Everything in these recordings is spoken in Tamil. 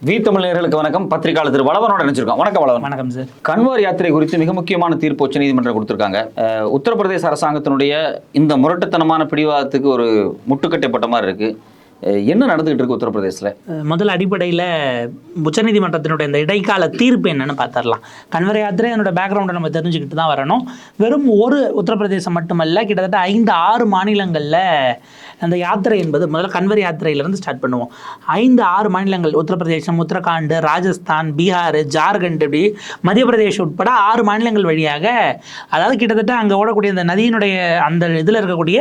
வி தமிழர்களுக்கு வணக்கம். பத்திரிகையாளர் திரு வளவனோட நினைச்சிருக்கோம். வணக்கம் வளவன். வணக்கம் சார். கன்வார் யாத்திரை குறித்து மிக முக்கியமான தீர்ப்பு உச்ச நீதிமன்றம் கொடுத்திருக்காங்க. உத்தரப்பிரதேச அரசாங்கத்தினுடைய இந்த முரட்டுத்தனமான பிடிவாதத்துக்கு ஒரு முட்டுக்கட்டைப்பட்ட மாதிரி இருக்கு. என்ன நடந்துகிட்டு இருக்கு உத்தரப்பிரதேசில்? முதல் அடிப்படையில் உச்சநீதிமன்றத்தினுடைய இந்த இடைக்கால தீர்ப்பு என்னன்னு பார்த்துடலாம். கன்வர் யாத்திரை என்னோட பேக்ரவுண்டை நம்ம தெரிஞ்சுக்கிட்டு தான் வரணும். வெறும் ஒரு உத்தரப்பிரதேசம் மட்டுமல்ல, கிட்டத்தட்ட 5-6 மாநிலங்களில் அந்த யாத்திரை என்பது முதல்ல கன்வர் யாத்திரையிலேருந்து ஸ்டார்ட் பண்ணுவோம். 5-6 மாநிலங்கள், உத்தரப்பிரதேசம், உத்தரகாண்ட், ராஜஸ்தான், பீகார், ஜார்க்கண்ட், இப்படி மத்திய பிரதேஷ் உட்பட 6 மாநிலங்கள் வழியாக, அதாவது கிட்டத்தட்ட அங்கே ஓடக்கூடிய அந்த நதியினுடைய அந்த இதில் இருக்கக்கூடிய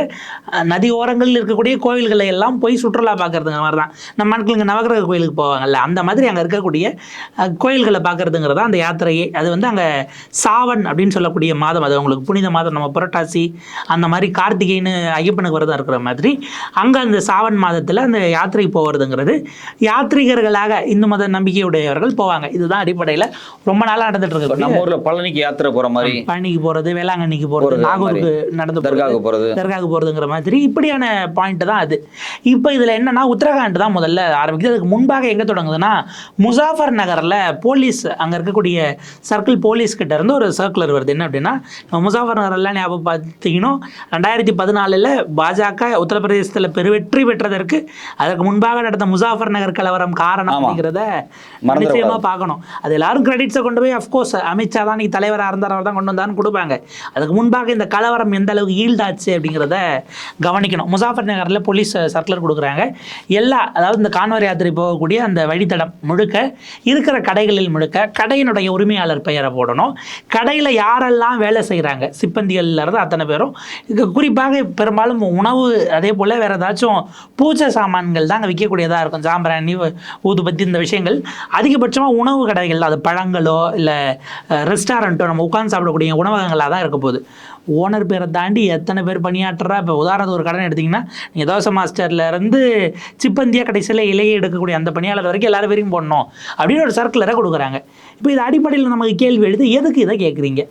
நதி ஓரங்களில் இருக்கக்கூடிய கோவில்களை எல்லாம் போய் சுற்றுலா பார்க்கறதுங்கிற மாதிரி தான். நம்ம நாட்கள் இங்கே நவகிரக கோயிலுக்கு போவாங்கல்ல, அந்த மாதிரி அங்கே இருக்கக்கூடிய கோயில்களை பார்க்கறதுங்கிறதா அந்த யாத்திரையே. அது வந்து அங்கே சாவன் அப்படின்னு சொல்லக்கூடிய மாதம், அது அவங்களுக்கு புனித மாதம். நம்ம புரட்டாசி அந்த மாதிரி கார்த்திகைன்னு ஐயப்பனுக்கு விரதம் இருக்கிற மாதிரி அங்கே அந்த சாவன் மாதத்தில் அந்த யாத்திரை போகிறதுங்கிறது யாத்ரீகர்களாக இந்து மத நம்பிக்கையுடையவர்கள் போவாங்க. இதுதான் அடிப்படையில் ரொம்ப நாளாக நடந்துட்டு இருக்கு. நம்ம ஊரில் பழனிக்கு யாத்திரை போகிற மாதிரி, பழனிக்கு போகிறது, வேளாங்கண்ணிக்கு போகிறது, நாகூருக்கு நடந்து தர்காவுக்கு போகிறதுங்கிற மாதிரி இப்படியான பாயிண்ட் தான் அது. இப்போ இதில் என்னன்னா, உத்தரகாண்ட் தான் முதல்ல ஆரம்பிக்குது. அதுக்கு முன்பாக எங்கே தொடங்குதுன்னா, முசாஃபர் நகரில் போலீஸ், அங்கே இருக்கக்கூடிய சர்க்கிள் போலீஸ் கிட்ட இருந்து ஒரு சர்க்குலர் வருது. என்ன அப்படின்னா, முசாஃபர் நகரெல்லாம் ஞாபகம் பார்த்தீங்கன்னா 2014 பாஜக உத்தரப்பிரதேசத்தில் பெருவெற்றி பெற்றதற்கு அதற்கு முன்பாக நடந்த முசாஃபர் நகர் கலவரம் காரணம் அப்படிங்கிறத நிச்சயமாக பார்க்கணும். அது எல்லாரும் கிரெடிட்ஸை கொண்டு போய் அஃப்கோர்ஸ் அமித்ஷா தான் நீங்க தலைவராக இருந்தார், அவர் தான் கொண்டு வந்தான்னு கொடுப்பாங்க. அதுக்கு முன்பாக இந்த கலவரம் எந்த அளவுக்கு ஈல்டாச்சு அப்படிங்கிறத கவனிக்கணும். முசாஃபர் நகரில் போலீஸ் சர்க்குலர் கொடுக்குறாங்க. அதாவது இந்த கான்வார் யாத்திரை போகக்கூடிய அந்த வழித்தடம் முழுக்க இருக்கிற கடைகளில் முழுக்க கடையினுடைய உரிமையாளர் பெயரை போடணும். கடையில் யாரெல்லாம் வேலை செய்கிறாங்க, சிப்பந்திகள்ல இருந்து அத்தனை பேரும், குறிப்பாக பெரும்பாலும் உணவு, அதே போல் வேறு ஏதாச்சும் பூஜை சாமான்கள் தான் அங்கே விற்கக்கூடியதாக இருக்கும். சாம்பிராணி, ஊதுபத்தி, இந்த விஷயங்கள் அதிகபட்சமாக உணவு கடைகள், அது பழங்களோ இல்லை ரெஸ்டாரண்ட்டோ நம்ம உட்காந்து சாப்பிடக்கூடிய உணவகங்களாக தான் இருக்க போகுது. ஓனர் பேரை தாண்டி எத்தனை பேர் பணியாற்றுறா. இப்போ உதாரணத்துக்கு ஒரு கடன் எடுத்திங்கன்னா, நீங்கள் தோசை மாஸ்டர்லேருந்து சிப்பந்தியாக கடைசியில் இலையை எடுக்கக்கூடிய அந்த பணியாளர் வரைக்கும் எல்லாரும் பேரையும் போடணும் அப்படின்னு ஒரு சர்க்குலரை கொடுக்குறாங்க. இப்போ இது அடிப்படையில் நமக்கு கேள்வி எழுது, எதுக்கு இதை கேட்குறீங்க?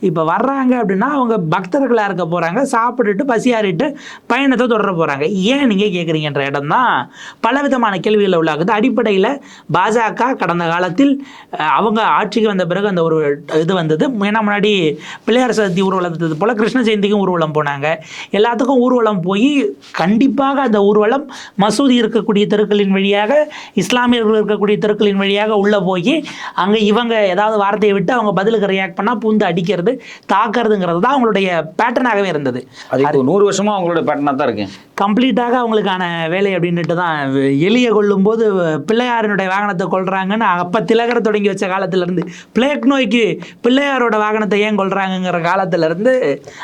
இப்போ வர்றாங்க அப்படின்னா அவங்க பக்தர்களாக இருக்க போகிறாங்க, சாப்பிட்டுட்டு பசியாறிட்டு பயணத்தை தொடர போகிறாங்க. ஏன் நீங்கள் கேட்குறீங்கன்ற இடம் தான் பலவிதமான கேள்விகளை உள்ளாகுது. அடிப்படையில் பாஜக கடந்த காலத்தில் அவங்க ஆட்சிக்கு வந்த பிறகு அந்த ஒரு இது வந்தது. ஏன்னா முன்னாடி பிள்ளையார் சதுர்த்தி ஊர்வலத்தது போல் கிருஷ்ண ஜெயந்திக்கும் ஊர்வலம் போனாங்க. எல்லாத்துக்கும் ஊர்வலம் போய் கண்டிப்பாக அந்த ஊர்வலம் மசூதி இருக்கக்கூடிய தெருக்களின் வழியாக, இஸ்லாமியர்கள் இருக்கக்கூடிய தெருக்களின் வழியாக உள்ளே போய் அங்கே இவங்க ஏதாவது வார்த்தையை விட்டு அவங்க பதிலுக்கு ரியாக்ட் பண்ணால் பூந்து அடிக்கிறது, தாக்குறதுங்கிறது தான் அவங்களுடைய பேட்டர்னாகவே இருந்தது. அது 100 வருஷமா அவங்களோட பேட்டர்னாக தான் இருக்கு. கம்ப்ளீட்டாக அவங்களுக்கான வேலை அப்படின்ட்டு தான். எலியை கொல்லும்போது பிள்ளையாரினுடைய வாகனத்தை கொள்றாங்கன்னு அப்போ திலகரை தொடங்கி வச்ச காலத்திலேருந்து, பிளேக் நோய்க்கு பிள்ளையாரோட வாகனத்தை ஏன் கொள்றாங்கங்கிற காலத்திலேருந்து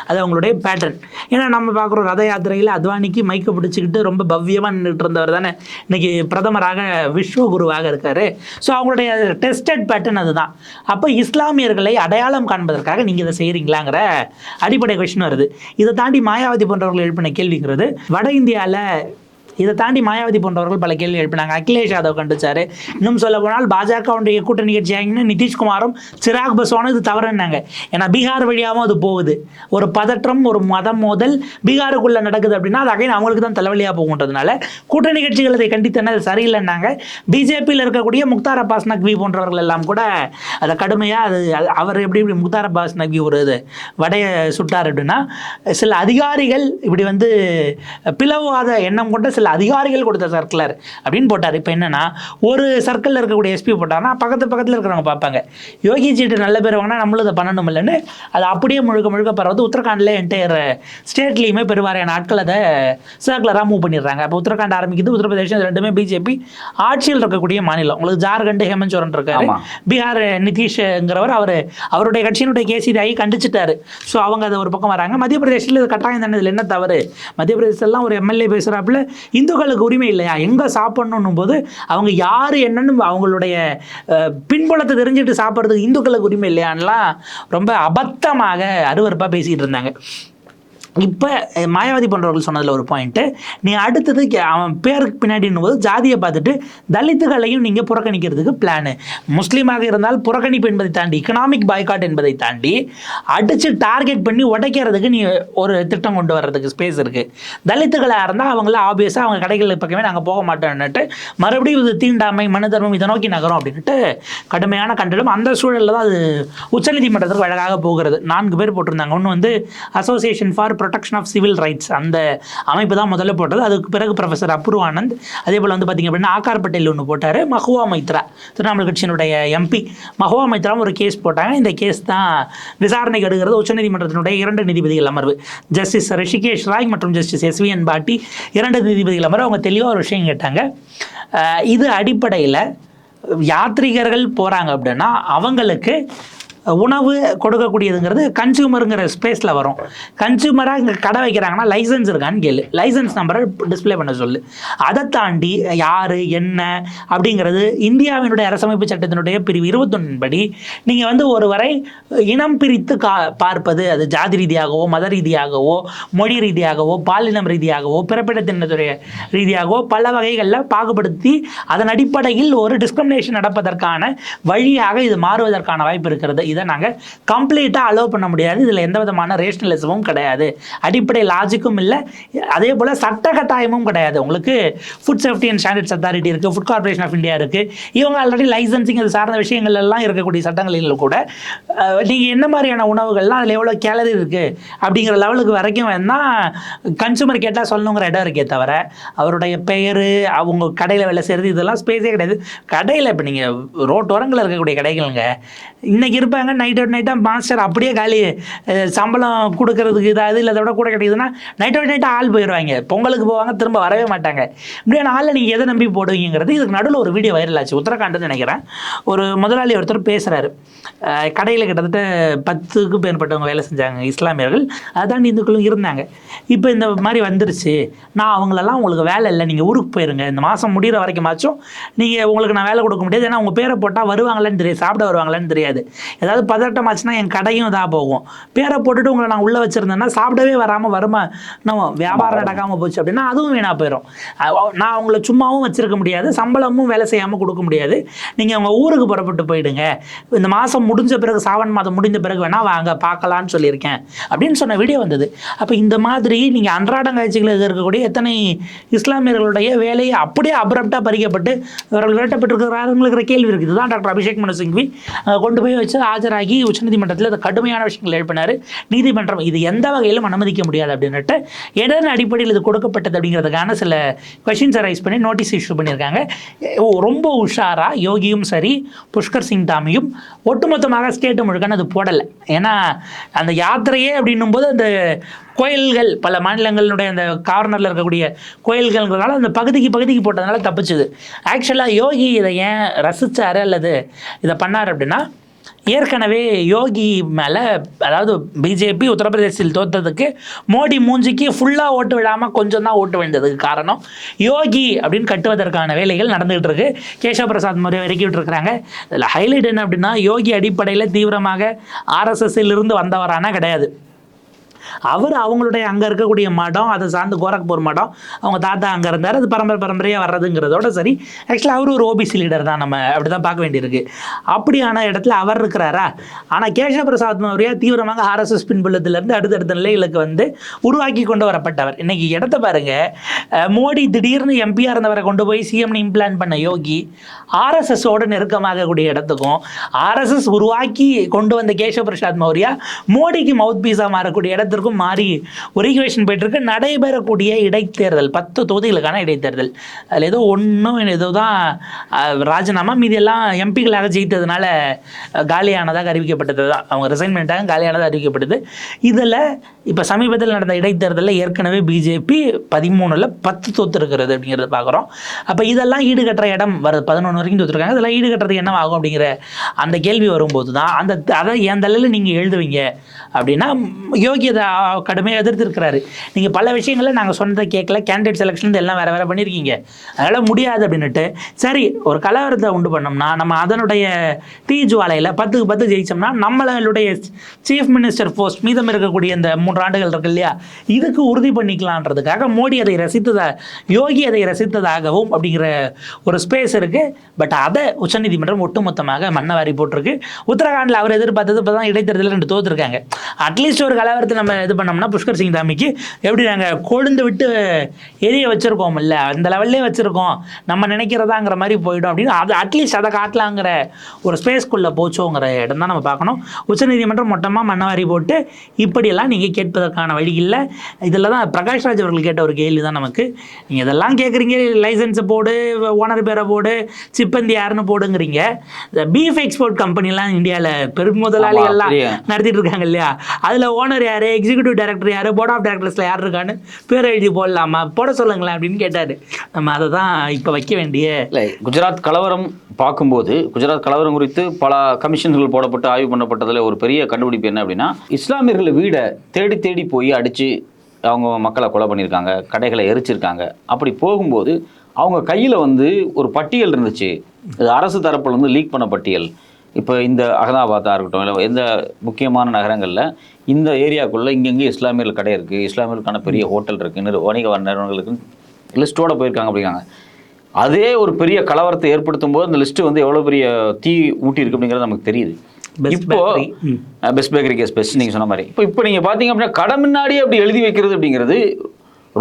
அது அவங்களுடைய பேட்டர்ன். ஏன்னா நம்ம பார்க்குறோம், ரத யாத்திரையில் அத்வானிக்கு மைக்கை பிடிச்சிக்கிட்டு ரொம்ப பவ்யமாக நின்றுட்டு இருந்தவர் தானே இன்னைக்கு பிரதமராக விஸ்வகுருவாக இருக்காரு. ஸோ அவங்களுடைய டெஸ்டட் பேட்டர்ன் அதுதான். அப்போ இஸ்லாமியர்களை அடையாளம் காண்பதற்காக நீங்கள் இதை செய்கிறீங்களாங்கிற அடிப்படை கொஸ்டின் வருது. இதை தாண்டி மாயாவதி போன்றவர்கள் எழுப்பின கேள்விங்கிறது, வட இந்தியாவில் இதை தாண்டி மாயாவதி போன்றவர்கள் பல கேள்வி எழுப்பினாங்க. அகிலேஷ் யாதவ் கண்டிச்சார். இன்னும் சொல்ல போனால் பாஜகவுடைய கூட்டணி கட்சியாகின நிதிஷ்குமாரும் சிராக் பஸ்வானும் இது தவறுனாங்க. ஏன்னா பீகார் வழியாகவும் அது போகுது. ஒரு பதற்றம், ஒரு மதம் மோதல் பீகாருக்குள்ளே நடக்குது அப்படின்னா அது அகைன் அவங்களுக்கு தான் தலைவலியாக போகுன்றதுனால கூட்டணி கட்சிகள் அதை கண்டித்தன அது சரியில்லைன்னாங்க. பிஜேபியில் இருக்கக்கூடிய முக்தார் அப்பாஸ் நக்வி போன்றவர்கள் எல்லாம் கூட அதை கடுமையாக, அது அவர் எப்படி முக்தார் அப்பாஸ் நக்வி ஒரு இது வடைய சுட்டார் அப்படின்னா, சில அதிகாரிகள் இப்படி வந்து பிளவாத எண்ணம் கொண்ட சில அதிகாரிகள் கொடுத்த சர்க்குலர் அப்படின்னு போட்டார். இப்போ என்னன்னா, ஒரு சர்க்கிளில் இருக்கக்கூடிய எஸ்பி போட்டார்னா பக்கத்தில் இருக்கிறவங்க பார்ப்பாங்க, யோகி ஜிட்டு நல்ல பேர் வாங்கினா நம்மளும் இதை பண்ணணும் இல்லைன்னு அது அப்படியே முழுக்க பரவது. உத்தரகாண்டில் என்டையர் ஸ்டேட்லேயுமே பெருவாரியான ஆட்கள் அதை சர்க்குலராக மூவ் பண்ணிடுறாங்க. அப்போ உத்தரகாண்ட் ஆரம்பிக்குது, உத்தரப்பிரதேசம், ரெண்டுமே பிஜேபி ஆட்சியில் இருக்கக்கூடிய மாநிலம். உங்களுக்கு ஜார்க்கண்ட் ஹேமந்த் சோரன் இருக்காரு, பீகார் நிதிஷ்ங்கிறவர், அவருடைய கட்சியினுடைய கேசிதாயி கண்டிச்சிட்டாரு. ஸோ அவங்க அதை ஒரு பக்கம் வராங்க. மத்திய பிரதேசத்தில் இது கட்டாயம் தானே, இதில் என்ன தவறு? மத்திய பிரதேசத்துலாம் ஒரு எம்எல்ஏ பேசுகிறாப்புல இந்துக்களுக்கு உரிமை இல்லையா, எங்கே சாப்பிடணும் போது அவங்க யார் என்னன்னு அவங்களுடைய பின்புலத்தை தெரிஞ்சுட்டு சாப்பிட்றதுக்கு இந்துக்களுக்கு உரிமை இல்லையான்லாம் ரொம்ப அபத்தமாக அருவருப்பாக பேசிகிட்டு இருந்தாங்க. இப்போ மாயாவதி போன்றவர்கள் சொன்னதில் ஒரு பாயிண்ட்டு, நீ அடுத்தது அவன் பேருக்கு பின்னாடின்னும் போது ஜாதியை பார்த்துட்டு தலித்துகளையும் நீங்கள் புறக்கணிக்கிறதுக்கு பிளானு. முஸ்லீமாக இருந்தால் புறக்கணிப்பு என்பதை தாண்டி இக்கனாமிக் பாய்காட் என்பதை தாண்டி அடித்து டார்கெட் பண்ணி உடைக்கிறதுக்கு நீ ஒரு திட்டம் கொண்டு வர்றதுக்கு ஸ்பேஸ் இருக்குது. தலித்துகளாக இருந்தால் அவங்கள ஆப்வியஸாக அவங்க கடைகள் பக்கமே நாங்கள் போக மாட்டோம்னுட்டு மறுபடியும் இது தீண்டாமை மனு தர்மம் இதை நோக்கி நகரும் அப்படின்ட்டு கடுமையான கண்டனம். அந்த சூழலில் தான் அது உச்சநீதிமன்றத்துக்கு வழக்காக போகிறது. 4 பேர் போட்டிருந்தாங்க. ஒன்று வந்து association for protection of civil rights, அந்த அமைப்பு தான் முதல்ல போட்டது. அதுக்கு பிறகு ப்ரொஃபஸர் அபூர்வானந்த், அதே போல் வந்து பார்த்திங்க அப்படின்னா ஆகார் பட்டேல் ஒன்று போட்டார். மஹுவா மைத்ரா திரிணாமுல் கட்சியினுடைய எம்பி மஹுவா மைத்ராவும் ஒரு கேஸ் போட்டாங்க. இந்த கேஸ் தான் விசாரணைக்கு எடுக்கிறது உச்சநீதிமன்றத்தினுடைய 2 நீதிபதிகள் அமர்வு, ஜஸ்டிஸ் ரிஷிகேஷ் ராய் மற்றும் ஜஸ்டிஸ் SVN பாட்டி 2 நீதிபதிகள் அமர்வு. அவங்க தெளிவாக ஒரு விஷயம் கேட்டாங்க. இது அடிப்படையில் யாத்ரீகர்கள் போகிறாங்க அப்படின்னா அவங்களுக்கு உணவு கொடுக்கக்கூடியதுங்கிறது கன்சியூமருங்கிற ஸ்பேஸில் வரும். கன்சியூமராக இங்கே கடை வைக்கிறாங்கன்னா லைசன்ஸ் இருக்கான்னு கேளு, லைசன்ஸ் நம்பரை டிஸ்பிளே பண்ண சொல்லு. அதை தாண்டி யார் என்ன அப்படிங்கிறது இந்தியாவினுடைய அரசமைப்பு சட்டத்தினுடைய பிரிவு 21 படி நீங்கள் வந்து ஒருவரை இனம் பிரித்து பார்ப்பது, அது ஜாதி ரீதியாகவோ மத ரீதியாகவோ மொழி ரீதியாகவோ பாலினம் ரீதியாகவோ பிறப்பிடத்தினுடைய ரீதியாகவோ பல வகைகளில் பாகுபடுத்தி அதன் அடிப்படையில் ஒரு டிஸ்கிரிமினேஷன் நடப்பதற்கான வழியாக இது மாறுவதற்கான வாய்ப்பு இருக்கிறது. இதை நாங்கள் கம்ப்ளீட்டாக அலோவ் பண்ண முடியாது. இதில் எந்த விதமான ரேஷனலிசமும் கிடையாது, அடிப்படை லாஜிக்கும் இல்லை, அதே போல் சட்ட கட்டாயமும் கிடையாது. உங்களுக்கு food safety and standards authority இருக்குது, ஃபுட் கார்பரேஷன் ஆஃப் இந்தியா இருக்குது. இவங்க ஆல்ரெடி லைசன்சிங் அது சார்ந்த விஷயங்கள் எல்லாம் இருக்கக்கூடிய சட்டங்களில் கூட நீங்கள் என்ன மாதிரியான உணவுகள்லாம் அதில் எவ்வளோ கேலரி இருக்குது அப்படிங்கிற லெவலுக்கு வரைக்கும் வேணால் கன்சூமர் கேட்டால் சொல்லணுங்கிற இடம் இருக்கே தவிர அவருடைய பெயர் அவங்க கடையில் வேலை செய்கிறது இதெல்லாம் ஸ்பேஸே கிடையாது. கடையில் இப்போ நீங்கள் ரோட்டோரங்களில் இருக்கக்கூடிய கடைகளுங்க இன்றைக்கி இருப்பாங்க, நைட்டாக மாஸ்டர் அப்படியே காலி, சம்பளம் கொடுக்கறதுக்கு இதாவது இல்லை அதை விட கூட கிடைக்குதுன்னா நைட்டாக ஆள் போயிடுவாங்க, பொங்கலுக்கு போவாங்க, திரும்ப வரவே மாட்டாங்க. இப்படியான ஆளில் நீங்கள் எதை நம்பி போடுவீங்கிறது. இதுக்கு நடுவில் ஒரு வீடியோ வைரல் ஆச்சு, உத்தரகாண்டுன்னு நினைக்கிறேன். ஒரு முதலாளி ஒருத்தர் பேசுகிறாரு, கடையில் கிட்டத்தட்ட 10க்கும் மேற்பட்டவங்க வேலை செஞ்சாங்க இஸ்லாமியர்கள், அதை தாண்டி இந்துக்களும் இருந்தாங்க. இப்போ இந்த மாதிரி வந்துருச்சு, நான் அவங்களெல்லாம் உங்களுக்கு வேலை இல்லை, நீங்கள் ஊருக்கு போயிருங்க, இந்த மாதம் முடிகிற வரைக்குமாச்சும் நீங்கள் உங்களுக்கு நான் வேலை கொடுக்க முடியாது, ஏன்னா உங்கள் பேரை போட்டால் வருவாங்களான்னு தெரியாது, சாப்பிட வருவாங்களான்னு தெரியாது, ஏதாவது பதட்டமாச்சுன்னா என் கடையும் இதாக போகும், பேரை போட்டுட்டு உங்களை நான் உள்ளே வச்சுருந்தேன்னா சாப்பிடவே வராமல் வருமா நம்ம வியாபாரம் நடக்காமல் போச்சு அப்படின்னா அதுவும் வீணாக போயிடும். நான் உங்களை சும்மாவும் வச்சுருக்க முடியாது, சம்பளமும் வேலை செய்யாமல் கொடுக்க முடியாது, நீங்கள் உங்கள் ஊருக்கு புறப்பட்டு போயிடுங்க, இந்த மாதம் முடிஞ்ச பிறகு சாவன் மாதம் முடிந்த பிறகு வேணால் வாங்க பார்க்கலான்னு சொல்லியிருக்கேன் அப்படின்னு சொன்ன வீடியோ வந்தது. அப்போ இந்த மாதிரி நீங்கள் அன்றாட காட்சிகளில் இருக்கக்கூடிய எத்தனை இஸ்லாமியர்களுடைய வேலையை அப்படியே அப்ரப்டாக பறிக்கப்பட்டு அவர்கள் விரட்டப்பட்டிருக்கிறாருங்கிற கேள்வி இருக்குது. இதுதான் டாக்டர் அபிஷேக் மனு சிங்வி கொண்டு போய் வச்சு ஆஜராகி உச்சநீதிமன்றத்தில் அது கடுமையான விஷயங்கள் எழுப்பினார். நீதிமன்றம் இது எந்த வகையிலும் அனுமதிக்க முடியாது அப்படின்னுட்டு எதன் அடிப்படையில் இது கொடுக்கப்பட்டது அப்படிங்கிறதுக்கான சில கொஸ்டின்ஸை ரைஸ் பண்ணி நோட்டீஸ் இஷ்யூ பண்ணியிருக்காங்க. ரொம்ப உஷாராக யோகியும் சரி புஷ்கர் சிங் தாமியும் ஒட்டுமொத்தமாக ஸ்டேட்டு முழுக்கான அது போடலை. ஏன்னா அந்த யாத்திரையே அப்படின்னும் போது அந்த கோயில்கள் பல மாநிலங்களுடைய அந்த கார்னரில் இருக்கக்கூடிய கோயில்கள்ங்கிறதுனால அந்த பகுதிக்கு போட்டதுனால தப்பிச்சுது. ஆக்சுவலாக யோகி இதை ஏன் ரசித்தார் அல்லது இதை பண்ணார் அப்படின்னா, ஏற்கனவே யோகி மேலே அதாவது பிஜேபி உத்தரப்பிரதேசத்தில் தோற்றதுக்கு மோடி மூஞ்சிக்கு ஃபுல்லாக ஓட்டு விடாமல் கொஞ்சம் தான் ஓட்டு விழுந்ததுக்கு காரணம் யோகி அப்படின்னு கட்டுவதற்கான வேலைகள் நடந்துகிட்டு இருக்கு. கேசவ பிரசாத் முறை இறக்கி விட்டுருக்குறாங்க. இதில் ஹைலைட் என்ன அப்படின்னா, யோகி அடிப்படையில் தீவிரமாக RSSல் இருந்து வந்தவரானா கிடையாது. அவர் அவங்களுடைய அங்கே இருக்கக்கூடிய மடம், அதை சார்ந்து கோரக்பூர் மடம், அவங்க தாத்தா அங்கே இருந்தார், அது பரம்பரையாக வர்றதுங்கிறதோட சரி. ஆக்சுவலாக அவர் ஒரு OBC லீடர் தான், நம்ம அப்படி தான் பார்க்க வேண்டியிருக்கு. அப்படியான இடத்துல அவர் இருக்கிறாரா? ஆனால் கேசவ பிரசாத் மௌரியா தீவிரமாக RSS பின்புலத்திலேருந்து அடுத்தடுத்த நிலைகளுக்கு வந்து உருவாக்கி கொண்டு வரப்பட்டவர். இன்றைக்கி இடத்த பாருங்கள், மோடி திடீர்னு எம்பியாக இருந்தவரை கொண்டு போய் சிஎம்னு இம்ப்ளான் பண்ண யோகி RSSோடு நெருக்கமாகக்கூடிய இடத்துக்கும் RSS உருவாக்கி கொண்டு வந்த கேசவ பிரசாத் மௌரியா மோடிக்கு மவுத் பீஸாக மாறக்கூடிய இடத்துக்கும் மாறி ஒரு ஈக்குவேஷன் போயிட்டு இருக்கு. நடைபெறக்கூடிய இடைத்தேர்தல் 10 தொகுதிகளுக்கான இடைத்தேர்தல், அதில் ஏதோ தான் ராஜினாமா, மீதி எல்லாம் எம்பிக்களாக ஜெயித்ததுனால காலியானதாக அறிவிக்கப்பட்டது தான், அவங்க ரிசைன்மெண்ட்டாக காலியானதாக அறிவிக்கப்பட்டது. இதில் இப்போ சமீபத்தில் நடந்த இடைத்தேர்தலில் ஏற்கனவே பிஜேபி 13ல் 10 தோற்றுருக்கிறது அப்படிங்கிறத பார்க்குறோம். அப்போ இதெல்லாம் ஈடுகட்டுற இடம் வருது, 11 வரைக்கும் தோற்றுருக்காங்க. இதெல்லாம் ஈடுகட்டுறது என்ன ஆகும் அப்படிங்கிற அந்த கேள்வி வரும்போது தான் அதை என் தலையில் நீங்கள் எழுதுவீங்க அப்படின்னா யோகி அதை கடுமையாக எதிர்த்திருக்கிறாரு. நீங்கள் பல விஷயங்களில் நாங்கள் சொன்னதை கேட்கல, கேண்டிடேட் செலெக்ஷன் எல்லாம் வேறு பண்ணியிருக்கீங்க, அதனால் முடியாது அப்படின்னுட்டு. சரி, ஒரு கலவரத்தை உண்டு பண்ணோம்னா நம்ம அதனுடைய தீஜுவாலையில் 10க்கு 10 ஜெயிச்சோம்னா நம்மளுடைய சீஃப் மினிஸ்டர் போஸ்ட் மீதம் இருக்கக்கூடிய இந்த 3 ஆண்டுகள் இருக்கு இல்லையா, இதுக்கு உறுதி பண்ணிக்கலான்றதுக்காக மோடி அதை யோகி அதை ரசித்ததாகவும் அப்படிங்கிற ஒரு ஸ்பேஸ் இருக்கு. பட் அதை உச்சநீதிமன்றம் ஒட்டுமொத்தமாக மண்ணவாரி போட்டிருக்கு. உத்தரகாண்டில் அவர் எதிர்பார்த்தது இப்போ தான் இடைத்தேர்தலில் 2 தோத்துருக்காங்க. அட்லீஸ்ட் ஒரு கலவரத்தை நம்ம இது பண்ணோம்னா புஷ்கர் சிங் தாமிக்கு எப்படி நாங்கள் கொழுந்து விட்டு எரிய வச்சிருக்கோம் இல்லை, அந்த லெவல்லே வச்சிருக்கோம், நம்ம நினைக்கிறதாங்கிற மாதிரி போயிடும் அப்படின்னு அது அட்லீஸ்ட் அதை காட்டலாங்கிற ஒரு ஸ்பேஸ்க்குள்ளே போச்சோங்கிற இடம் தான் நம்ம பார்க்கணும். உச்சநீதிமன்றம் மொத்தமாக மண்ணவாரி போட்டு இப்படியெல்லாம் நீங்கள் கேட்பதற்கான வழி இல்லை. இதில் தான் பிரகாஷ் ராஜ் அவர்கள் கேட்ட ஒரு கேள்வி தான் நமக்கு, நீங்கள் இதெல்லாம் கேட்குறீங்க, லைசன்ஸை போடு, ஓனர் பேரை போடு, சிப்பந்தி யாருன்னு போடுங்கிறீங்க. இந்த பீஃப் எக்ஸ்போர்ட் கம்பெனிலாம் இந்தியாவில் பெரும் முதலாளிகள்லாம் நடத்திட்டு இருக்காங்க இல்லையா, அதில் ஓனர் யார், எக்ஸிக்யூட்டிவ் டைரக்டர் யார், போர்ட் ஆஃப் டைரக்டர்ஸில் யார் இருக்கான்னு பேர் எழுதி போடலாமா, போட சொல்லுங்களேன் அப்படின்னு கேட்டார். நம்ம அதை தான் இப்போ வைக்க வேண்டிய இல்லை. குஜராத் கலவரம் பார்க்கும்போது குஜராத் கலவரம் குறித்து பல கமிஷன்கள் போடப்பட்டு ஆய்வு பண்ணப்பட்டதில் ஒரு பெரிய கண்டுபிடிப்பு என்ன அப்படின்னா, இஸ்லாமியர்கள் வீடை தேடி தேடி போய் அடித்து அவங்க மக்களை கொலை பண்ணியிருக்காங்க, கடைகளை எரிச்சிருக்காங்க. அப்படி போகும்போது அவங்க கையில் வந்து ஒரு பட்டியல் இருந்துச்சு, இது அரசு தரப்பில் வந்து லீக் பண்ண பட்டியல். இப்போ இந்த அகமதாபாத்தாக இருக்கட்டும், இல்லை எந்த முக்கியமான நகரங்களில் இந்த ஏரியாக்குள்ளே இங்கெங்கே இஸ்லாமியர்கள் கடை இருக்குது, இஸ்லாமியர்களுக்கான பெரிய ஹோட்டல் இருக்குது, வணிக நிறுவனங்களுக்கு லிஸ்ட்டோடு போயிருக்காங்க அப்படிங்காங்க. அதே ஒரு பெரிய கலவரத்தை ஏற்படுத்தும் போது அந்த லிஸ்ட்டு வந்து எவ்வளோ பெரிய தீ ஊட்டி இருக்கு அப்படிங்கிறது நமக்கு தெரியுது. இப்போ பெஸ்ட் பேக்கரி கேஸ் பெஸ்ட் நீங்கள் சொன்ன மாதிரி இப்போ நீங்கள் பார்த்தீங்க அப்படின்னா கடை முன்னாடியே அப்படி எழுதி வைக்கிறது அப்படிங்கிறது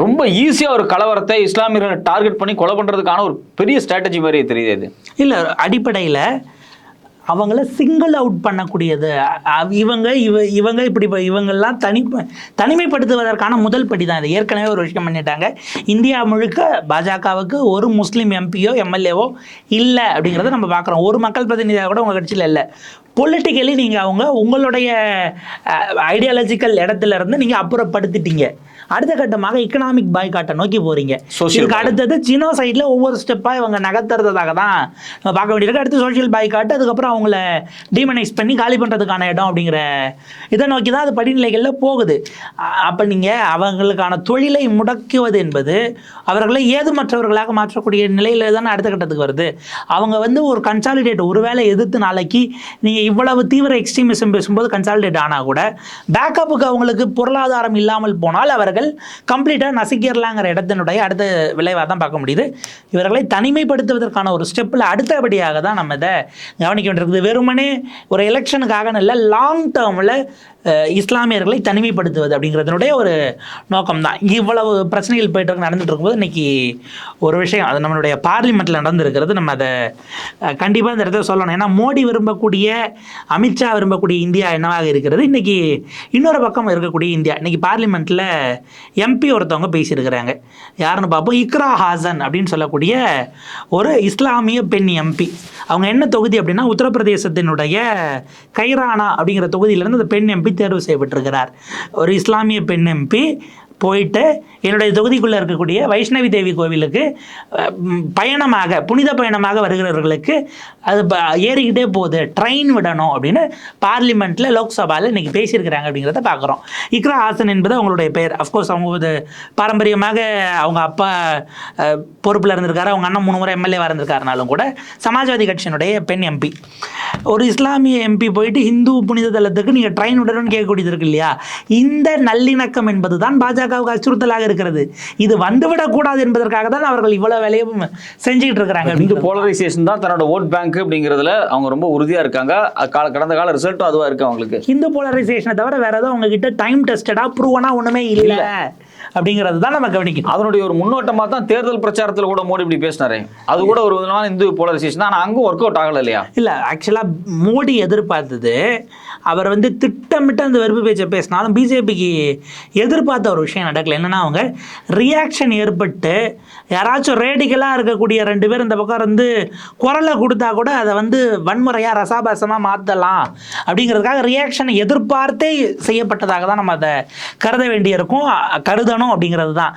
ரொம்ப ஈஸியாக ஒரு கலவரத்தை இஸ்லாமியர்களை டார்கெட் பண்ணி கொலை பண்ணுறதுக்கான ஒரு பெரிய ஸ்ட்ராட்டஜி மாதிரி தெரியுது. இல்லை, அடிப்படையில் அவங்கள சிங்கிள் அவுட் பண்ணக்கூடியது இவங்க இப்படி இவங்கெல்லாம் தனிமைப்படுத்துவதற்கான முதல் படி தான் இது. ஏற்கனவே ஒரு விஷயம் பண்ணிட்டாங்க, இந்தியா முழுக்க பாஜகவுக்கு ஒரு முஸ்லீம் எம்பியோ எம்எல்ஏவோ இல்லை அப்படிங்கிறத நம்ம பார்க்குறோம். ஒரு மக்கள் பிரதிநிதியாக கூட உங்கள் கட்சியில் இல்லை. பொலிட்டிக்கலி நீங்கள் உங்களுடைய ஐடியாலஜிக்கல் இடத்துல இருந்து நீங்கள் அப்புறப்படுத்திட்டீங்க. அடுத்த கட்டமாக எக்கனாமிக் பாய்காட்டை நோக்கி போகிறீங்க. இதுக்கு அடுத்தது ஜினோசைடில் ஒவ்வொரு ஸ்டெப்பாக இவங்க நகர்த்துறதாக தான் நம்ம பார்க்க வேண்டியிருக்கு. அடுத்து சோஷியல் பாய்காட்டு, அதுக்கப்புறம் அவங்கள டீமனைஸ் பண்ணி காலி பண்ணுறதுக்கான இடம் அப்படிங்கிற இதை நோக்கி தான் அது படிநிலைகளில் போகுது. அப்போ நீங்கள் அவங்களுக்கான தொழிலை முடக்குவது என்பது அவர்களை ஏதுமற்றவர்களாக மாற்றக்கூடிய நிலையில் தானே அடுத்த கட்டத்துக்கு வருது. அவங்க வந்து ஒரு கன்சாலிடேட் ஒருவேளை எதிர்த்து நாளைக்கு நீங்கள் இவ்வளவு தீவிர எக்ஸ்ட்ரீமிசம் பேசும்போது கன்சாலிடேட் ஆனால் கூட பேக்கப்புக்கு அவங்களுக்கு பொருளாதாரம் இல்லாமல் போனால் அவர்கள் கம்ப்ளீட்டாக நசிக்கிறலாங்கிற இடத்தினுடைய அடுத்த விளைவாக தான் பார்க்க முடியுது. இவர்களை தனிமைப்படுத்துவதற்கான ஒரு ஸ்டெப்பில் அடுத்தபடியாக தான் நம்ம இதை கவனிக்க வேண்டியிருக்குது. வெறுமனே ஒரு எலெக்ஷனுக்காக இல்லை, லாங் டேர்மில் இஸ்லாமியர்களை தனிமைப்படுத்துவது அப்படிங்கிறதுனுடைய ஒரு நோக்கம் தான். இவ்வளவு பிரச்சனைகள் போயிட்டு நடந்துட்டு இருக்கும்போது இன்றைக்கி ஒரு விஷயம் அது நம்மளுடைய பார்லிமெண்ட்டில் நடந்திருக்கிறது. நம்ம அதை கண்டிப்பாக இந்த இடத்துல சொல்லணும். ஏன்னா மோடி விரும்பக்கூடிய, அமித்ஷா விரும்பக்கூடிய இந்தியா என்னவாக இருக்கிறது, இன்றைக்கி இன்னொரு பக்கம் இருக்கக்கூடிய இந்தியா. இன்றைக்கி பார்லிமெண்ட்டில் எம்பி ஒருத்தவங்க பேசியிருக்கிறாங்க. யாருன்னு பார்ப்போம், இக்ரா ஹாசன் அப்படின்னு சொல்லக்கூடிய ஒரு இஸ்லாமிய பெண் எம்பி. அவங்க என்ன தொகுதி அப்படின்னா உத்தரப்பிரதேசத்தினுடைய கைரானா அப்படிங்கிற தொகுதியிலேருந்து அந்த பெண் எம்பி தேர்வு செய்யப்பட்டிருக்கிறார். ஒரு இஸ்லாமிய பெண் எம்பி போயிட்டு என்னுடைய தொகுதிக்குள்ளே இருக்கக்கூடிய வைஷ்ணவி தேவி கோவிலுக்கு பயணமாக, புனித பயணமாக வருகிறவர்களுக்கு அது ஏறிக்கிட்டே போகுது, ட்ரெயின் விடணும் அப்படின்னு பார்லிமெண்ட்டில் லோக்சபாவில் இன்றைக்கி பேசியிருக்கிறாங்க அப்படிங்கிறத பார்க்குறோம். இக்ரா ஹாசன் என்பது அவங்களுடைய பெயர். அஃப்கோர்ஸ் அவங்க பாரம்பரியமாக அவங்க அப்பா பொறுப்பில் இருந்திருக்காரு, அவங்க அண்ணன் 3 முறை எம்எல்ஏவாக இருந்திருக்காருனாலும் கூட சமாஜ்வாதி கட்சியினுடைய பெண் எம்பி. ஒரு இஸ்லாமிய எம்பி போயிட்டு இந்து புனித தலத்துக்கு நீங்கள் ட்ரெயின் விடணும்னு கேட்கக்கூடியது இருக்கு இல்லையா, இந்த நல்லிணக்கம் என்பது தான் பாஜகவுக்கு அச்சுறுத்தலாக இருக்கிறது. இது வந்துவிடக்கூடாது என்பதற்காக தான் அவர்கள் இவ்வளவு வேலையும் செஞ்சுக்கிட்டு இருக்கிறாங்க. இந்த போலரைசேஷன் தான் தன்னோட ஓட் பேங்க் அப்படிங்கிறதுல அவங்க ரொம்ப உறுதியாக இருக்காங்க. கடந்த கால ரிசல்ட்டும் அதுவாக இருக்கு அவங்களுக்கு. இந்த போலரைசேஷனை தவிர வேற ஏதோ அவங்க கிட்ட டைம் டெஸ்டடாக ப்ரூவனா ஒன்றுமே இல்லை அப்படிங்கிறது தான் நம்ம கவனிக்கணும். அதனுடைய ஒரு முன்னோட்டமாக தான் தேர்தல் பிரச்சாரத்தில் கூட மோடி இப்படி பேசினாரே, அது கூட ஒரு விதமான இந்து போலரைசேஷன் தான். ஆனால் அங்கே ஒர்க் அவுட் ஆகலை இல்லையா? இல்லை, ஆக்சுவலாக மோடி எதிர்பார்த்தது, அவர் வந்து திட்டமிட்டு அந்த வெறுப்பு பேச்சை பேசினாலும் பிஜேபிக்கு எதிர்பார்த்த ஒரு விஷயம் நடக்கலை. என்னென்னா அவங்க ரியாக்ஷன் ஏற்பட்டு யாராச்சும் ரேடிக்கலாக இருக்கக்கூடிய 2 பேர் இந்த பக்கம் இருந்து குரலை கொடுத்தா கூட அதை வந்து வன்முறையாக ரசாபாசமாக மாற்றலாம் அப்படிங்கிறதுக்காக ரியாக்ஷனை எதிர்பார்த்தே செய்யப்பட்டதாக தான் நம்ம அதை கருத வேண்டியிருக்கும், கருதணும் அப்படிங்கிறது தான்.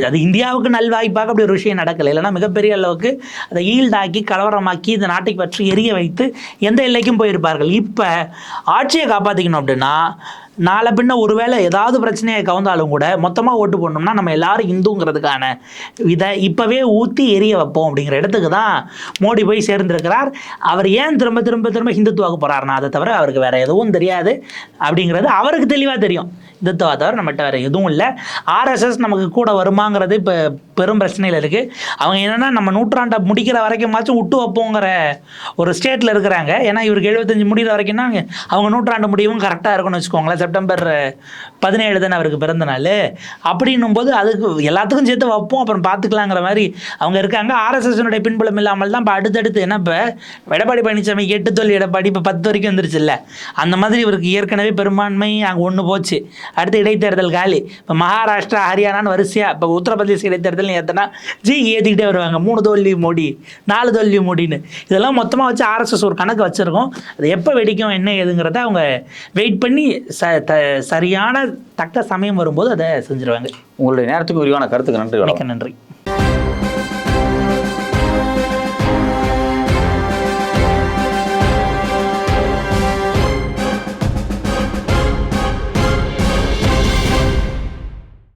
அது இந்தியாவுக்கு நல்வாய்ப்பாக அப்படி ஒரு விஷயம் நடக்கலை. இல்லைன்னா மிகப்பெரிய அளவுக்கு அதை ஈல்டாக்கி கலவரமாக்கி இந்த நாட்டுக்கு பற்றி எரிய வைத்து எந்த எல்லைக்கும் போயிருப்பார்கள். இப்போ ஆட்சியை காப்பாற்றிக்கணும் அப்படின்னா நாளை பின்ன ஒருவேளை ஏதாவது பிரச்சனையை கவர்ந்தாலும் கூட மொத்தமாக ஓட்டு போடணும்னா நம்ம எல்லாரும் இந்துங்கிறதுக்கான இதை இப்போவே ஊற்றி எரிய வைப்போம் அப்படிங்கிற இடத்துக்கு தான் மோடி போய் சேர்ந்திருக்கிறார். அவர் ஏன் திரும்ப திரும்ப திரும்ப ஹிந்துத்துவாக்கு போகிறாருன்னா அதை தவிர அவருக்கு வேறு எதுவும் தெரியாது அப்படிங்கிறது அவருக்கு தெளிவாக தெரியும். இந்துத்துவா தவிர நம்மகிட்ட வேறு எதுவும் இல்லை. ஆர்எஸ்எஸ் நமக்கு கூட வருமாங்கிறது இப்போ பெரும் பிரச்சனையில் இருக்குது. அவங்க என்னென்னா நம்ம நூற்றாண்டை முடிக்கிற வரைக்குமாச்சும் விட்டு வைப்போங்கிற ஒரு ஸ்டேட்டில் இருக்கிறாங்க. ஏன்னா இவருக்கு 75 முடிகிற வரைக்கும்னா அவங்க நூற்றாண்டு முடிவும் கரெக்டாக இருக்கும்னு வச்சுக்கோங்களேன். செப்டம்பர் 17 தானே அவருக்கு பிறந்த நாள். அப்படின்னும் போது அதுக்கு எல்லாத்துக்கும் சேர்த்து வைப்போம் அப்புறம் பார்த்துக்கலாங்கிற மாதிரி அவங்க இருக்காங்க. ஆர்எஸ்எஸ்னுடைய பின்புலம் இல்லாமல் தான் இப்போ அடுத்தடுத்து ஏன்னா இப்போ எடப்பாடி பழனிசாமி 8 தொல் எடப்பாடி இப்போ 10 வரைக்கும் வந்துருச்சு இல்லை. அந்த மாதிரி இவருக்கு ஏற்கனவே பெரும்பான்மை அங்கே ஒன்று போச்சு. அடுத்து இடைத்தேர்தல் காலி. இப்போ மகாராஷ்டிரா ஹரியானான்னு வரிசையாக இப்போ உத்தரப்பிரதேச இடைத்தேர்தல் ஏற்றினா ஏற்றிக்கிட்டே வருவாங்க. 3 தோல்வி மோடி 4 தோல்வி மோடின்னு இதெல்லாம் மொத்தமாக வச்சு ஆர்எஸ்எஸ் ஒரு கணக்கு வச்சுருக்கோம். அது எப்போ வெடிக்கும் என்ன ஏதுங்கிறத அவங்க வெயிட் பண்ணி சரியான தக்க சமயம் வரும்போது அதை செஞ்சுருவாங்க. உங்களுடைய நேரத்துக்கு விரிவான கருத்துக்கு நன்றி. மிக்க நன்றி.